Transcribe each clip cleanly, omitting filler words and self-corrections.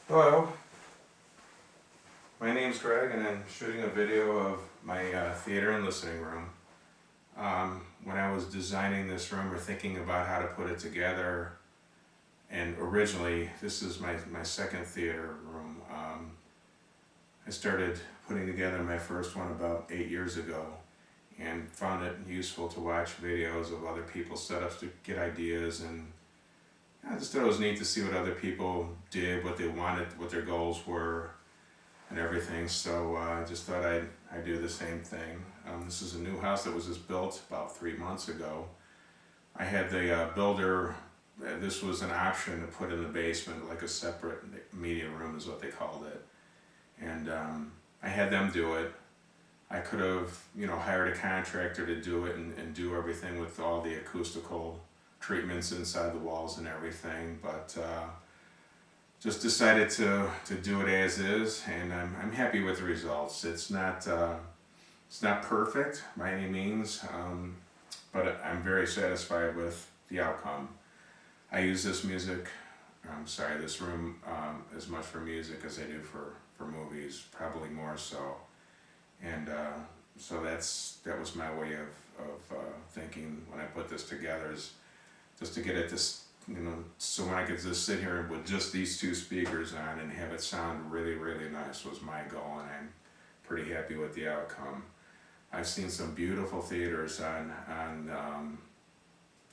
Hello, my name's Greg and I'm shooting a video of my theater and listening room. When I was designing this room or thinking about how to put it together, and originally this is my second theater room, I started putting together my first one about 8 years ago and found it useful to watch videos of other people's setups to get ideas, and I just thought it was neat to see what other people did, what they wanted, what their goals were, and everything. So I just thought I'd do the same thing. This is a new house that was just built about 3 months ago. I had the builder. This was an option to put in the basement, like a separate media room, is what they called it. And I had them do it. I could have, hired a contractor to do it and do everything with all the acoustical treatments inside the walls and everything, but just decided to do it as is, and I'm happy with the results. It's not perfect by any means, but I'm very satisfied with the outcome. I use this this room as much for music as I do for movies, probably more so. And so that was my way of thinking when I put this together, is just to get it this, so when I could just sit here with just these two speakers on and have it sound really, really nice was my goal, and I'm pretty happy with the outcome. I've seen some beautiful theaters on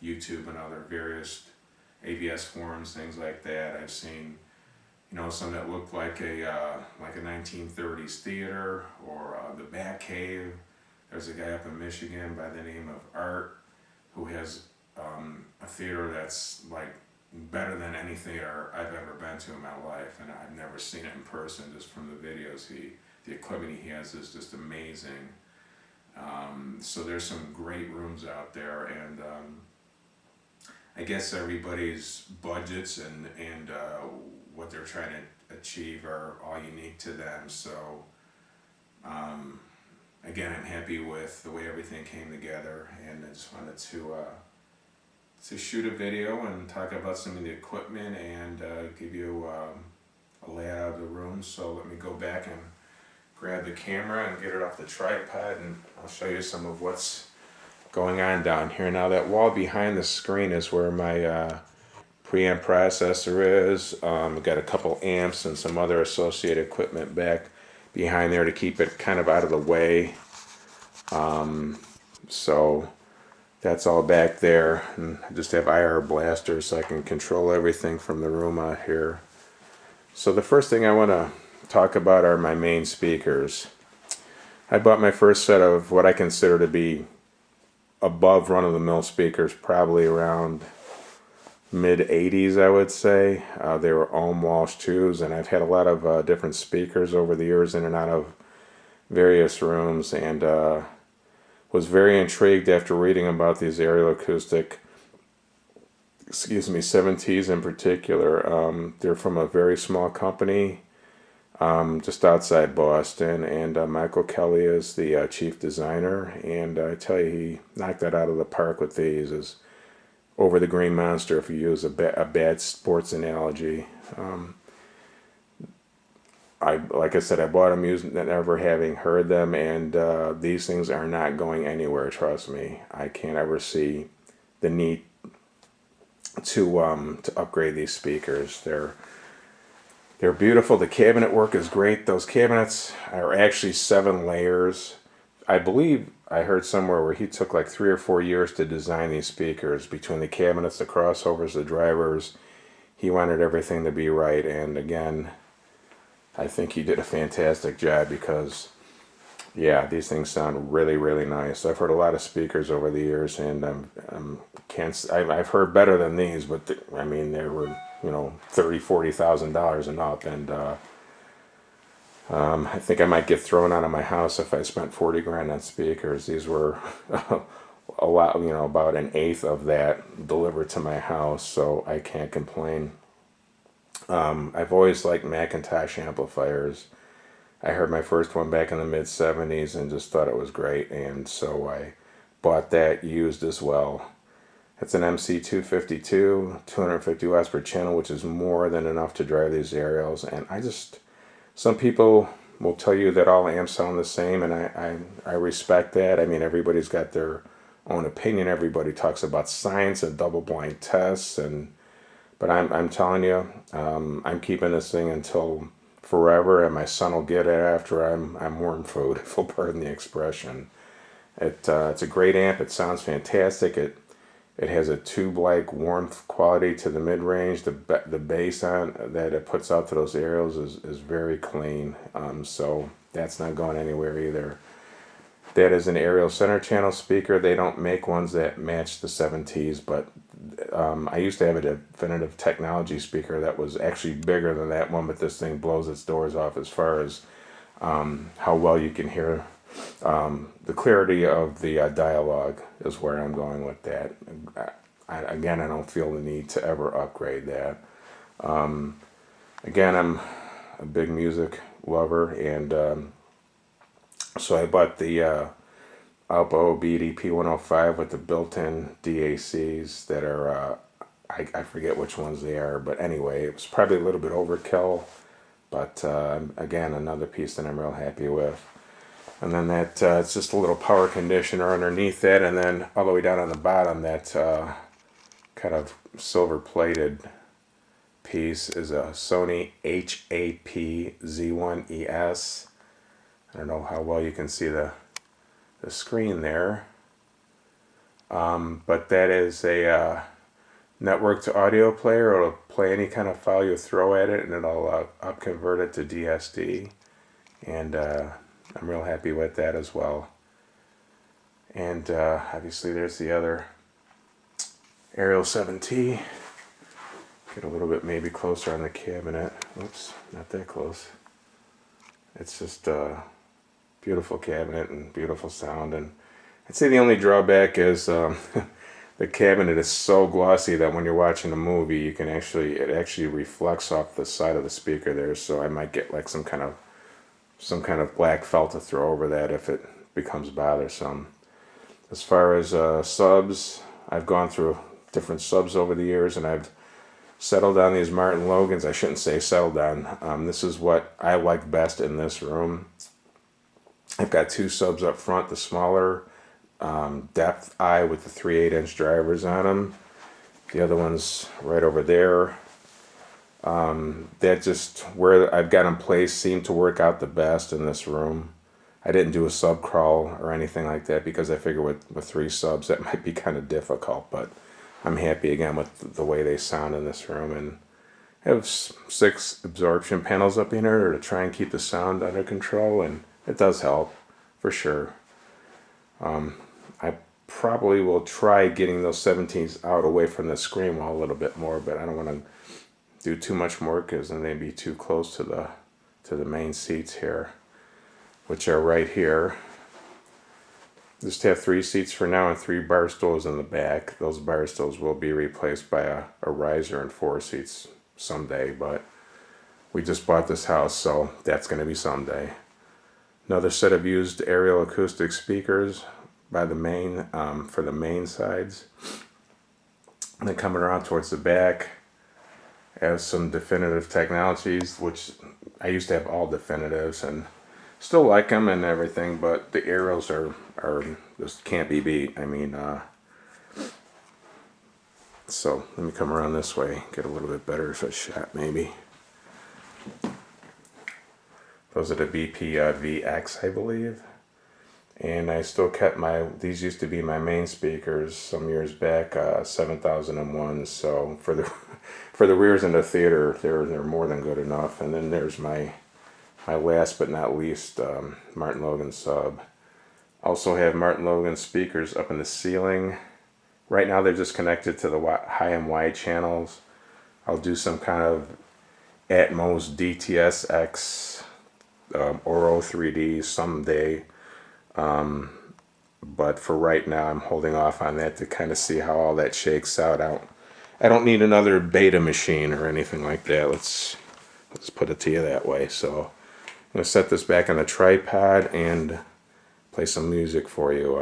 YouTube and other various AVS forums, things like that. I've seen, some that look like a 1930s theater, or the Bat Cave. There's a guy up in Michigan by the name of Art who has a theater that's like better than any theater I've ever been to in my life, and I've never seen it in person. Just from the videos, the equipment he has is just amazing. So there's some great rooms out there, and I guess everybody's budgets and what they're trying to achieve are all unique to them. So again, I'm happy with the way everything came together, and I just wanted to shoot a video and talk about some of the equipment and give you a layout of the room. So let me go back and grab the camera and get it off the tripod, and I'll show you some of what's going on down here. Now, that wall behind the screen is where my preamp processor is. I've got a couple amps and some other associated equipment back behind there to keep it kind of out of the way. So that's all back there, and I just have IR blasters so I can control everything from the room out here. So the first thing I want to talk about are my main speakers. I bought my first set of what I consider to be above run-of-the-mill speakers probably around mid-80s, I would say. They were Ohm Walsh 2s, and I've had a lot of different speakers over the years in and out of various rooms, and was very intrigued after reading about these Aerial Acoustic, 7Ts in particular. They're from a very small company just outside Boston, and Michael Kelly is the chief designer, and I tell you, he knocked that out of the park with these. Is over the Green Monster, if you use a bad sports analogy. Like I said, I bought them using, never having heard them, and these things are not going anywhere. Trust me, I can't ever see the need to upgrade these speakers. They're beautiful. The cabinet work is great. Those cabinets are actually 7 layers. I believe I heard somewhere where he took like 3 or 4 years to design these speakers, between the cabinets, the crossovers, the drivers. He wanted everything to be right, and again, I think he did a fantastic job, because yeah, these things sound really, really nice. I've heard a lot of speakers over the years, and I've heard better than these, but they were $30,000-$40,000 and up, and I think I might get thrown out of my house if I spent 40 grand on speakers. These were a lot, about an eighth of that delivered to my house, so I can't complain. I've always liked Macintosh amplifiers. I heard my first one back in the mid 70s and just thought it was great, and so I bought that used as well. It's an MC252, 250 watts per channel, which is more than enough to drive these aerials. And some people will tell you that all amps sound the same, and I respect that. I mean, everybody's got their own opinion. Everybody talks about science and double-blind tests, but I'm telling you, I'm keeping this thing until forever, and my son will get it after I'm worm food, if you'll pardon the expression. It's a great amp. It sounds fantastic. It has a tube-like warmth quality to the mid-range. The bass that it puts out to those aerials is very clean. So that's not going anywhere either. That is an aerial center channel speaker. They don't make ones that match the 7Ts, but I used to have a Definitive Technology speaker that was actually bigger than that one, but this thing blows its doors off as far as how well you can hear. The clarity of the dialogue is where I'm going with that. Again, I don't feel the need to ever upgrade that. Again, I'm a big music lover, and so I bought the Alpo BDP 105 with the built-in DACs that are, I forget which ones they are, but anyway, it was probably a little bit overkill, but again, another piece that I'm real happy with. And then that it's just a little power conditioner underneath that, and then all the way down on the bottom, that kind of silver plated piece is a Sony HAP Z1ES. I don't know how well you can see the screen there, but that is a network to audio player. It'll play any kind of file you throw at it, and it'll upconvert it to DSD, and I'm real happy with that as well. And obviously there's the other Aerial 7T. Get a little bit maybe closer on the cabinet. Oops, not that close. It's just a beautiful cabinet and beautiful sound. And I'd say the only drawback is the cabinet is so glossy that when you're watching a movie, it actually reflects off the side of the speaker there. So I might get like some kind of black felt to throw over that if it becomes bothersome. As far as subs, I've gone through different subs over the years, and I've settled on these Martin Logans. I shouldn't say settled on. This is what I like best in this room. I've got two subs up front, the smaller depth eye with the 3/8-inch drivers on them. The other one's right over there. That just where I've got them placed seemed to work out the best in this room. I didn't do a sub crawl or anything like that because I figure with three subs that might be kind of difficult, but I'm happy again with the way they sound in this room, and I have 6 absorption panels up in here to try and keep the sound under control, and it does help for sure. I probably will try getting those 17s out away from the screen wall a little bit more, but I don't want to do too much more because then they'd be too close to the main seats here, which are right here. Just have 3 seats for now and 3 bar stools in the back. Those bar stools will be replaced by a riser and 4 seats someday, but we just bought this house, so that's going to be someday. Another set of used aerial acoustic speakers by the main for the main sides. And then coming around towards the back, has some Definitive Technologies, which I used to have all Definitives and still like them and everything, but the aerials are just can't be beat. I mean, so let me come around this way, get a little bit better of a shot maybe. Those are the BP VX, I believe. And I still kept these used to be my main speakers some years back, 7001. So for the rears in the theater, they're more than good enough. And then there's my last but not least Martin Logan sub. Also have Martin Logan speakers up in the ceiling. Right now they're just connected to the high and wide channels. I'll do some kind of Atmos DTS-X Oro 3D someday. But for right now, I'm holding off on that to kind of see how all that shakes out. I don't need another beta machine or anything like that. Let's put it to you that way. So I'm going to set this back on the tripod and play some music for you.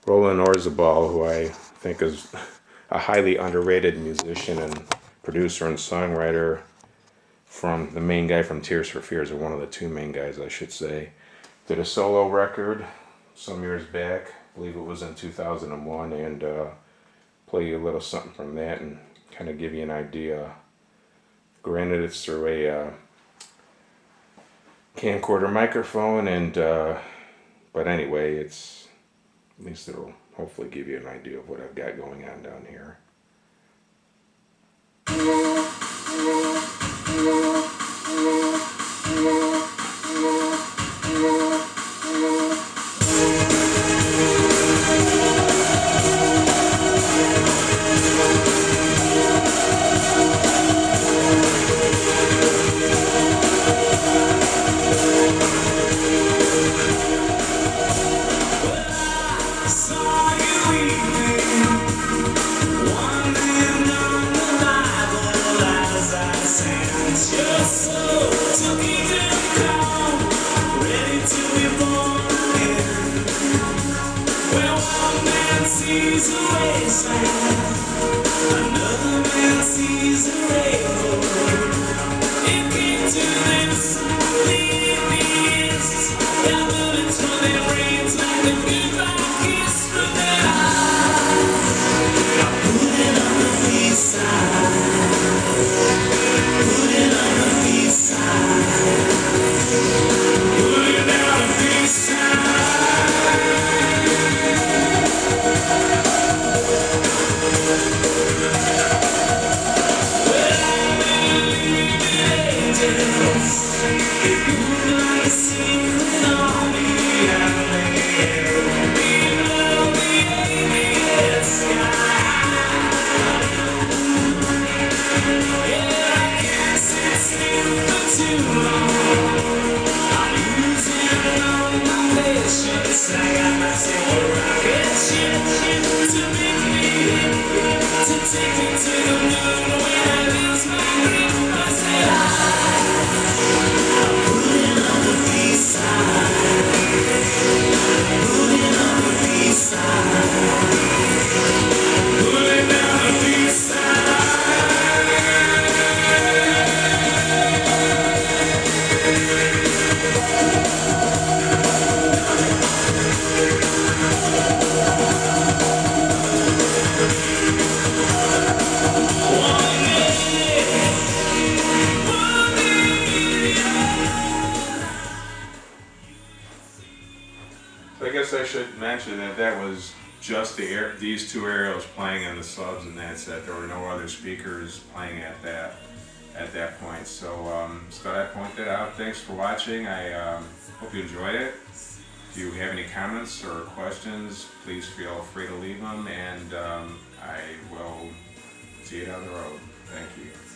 Roland Orzabal, who I think is a highly underrated musician and producer and songwriter, from the main guy from Tears for Fears, or one of the two main guys, I should say. Did a solo record some years back, I believe it was in 2001, and play you a little something from that and kind of give you an idea. Granted, it's through a camcorder microphone, and but anyway, it's, at least it'll hopefully give you an idea of what I've got going on down here. So I guess I should mention that that was just these two aerials playing in the subs, and that's it. There were no other speakers playing at that point. So thought I'd point that out. Thanks for watching. I hope you enjoyed it. If you have any comments or questions, please feel free to leave them, and I will see you down the road. Thank you.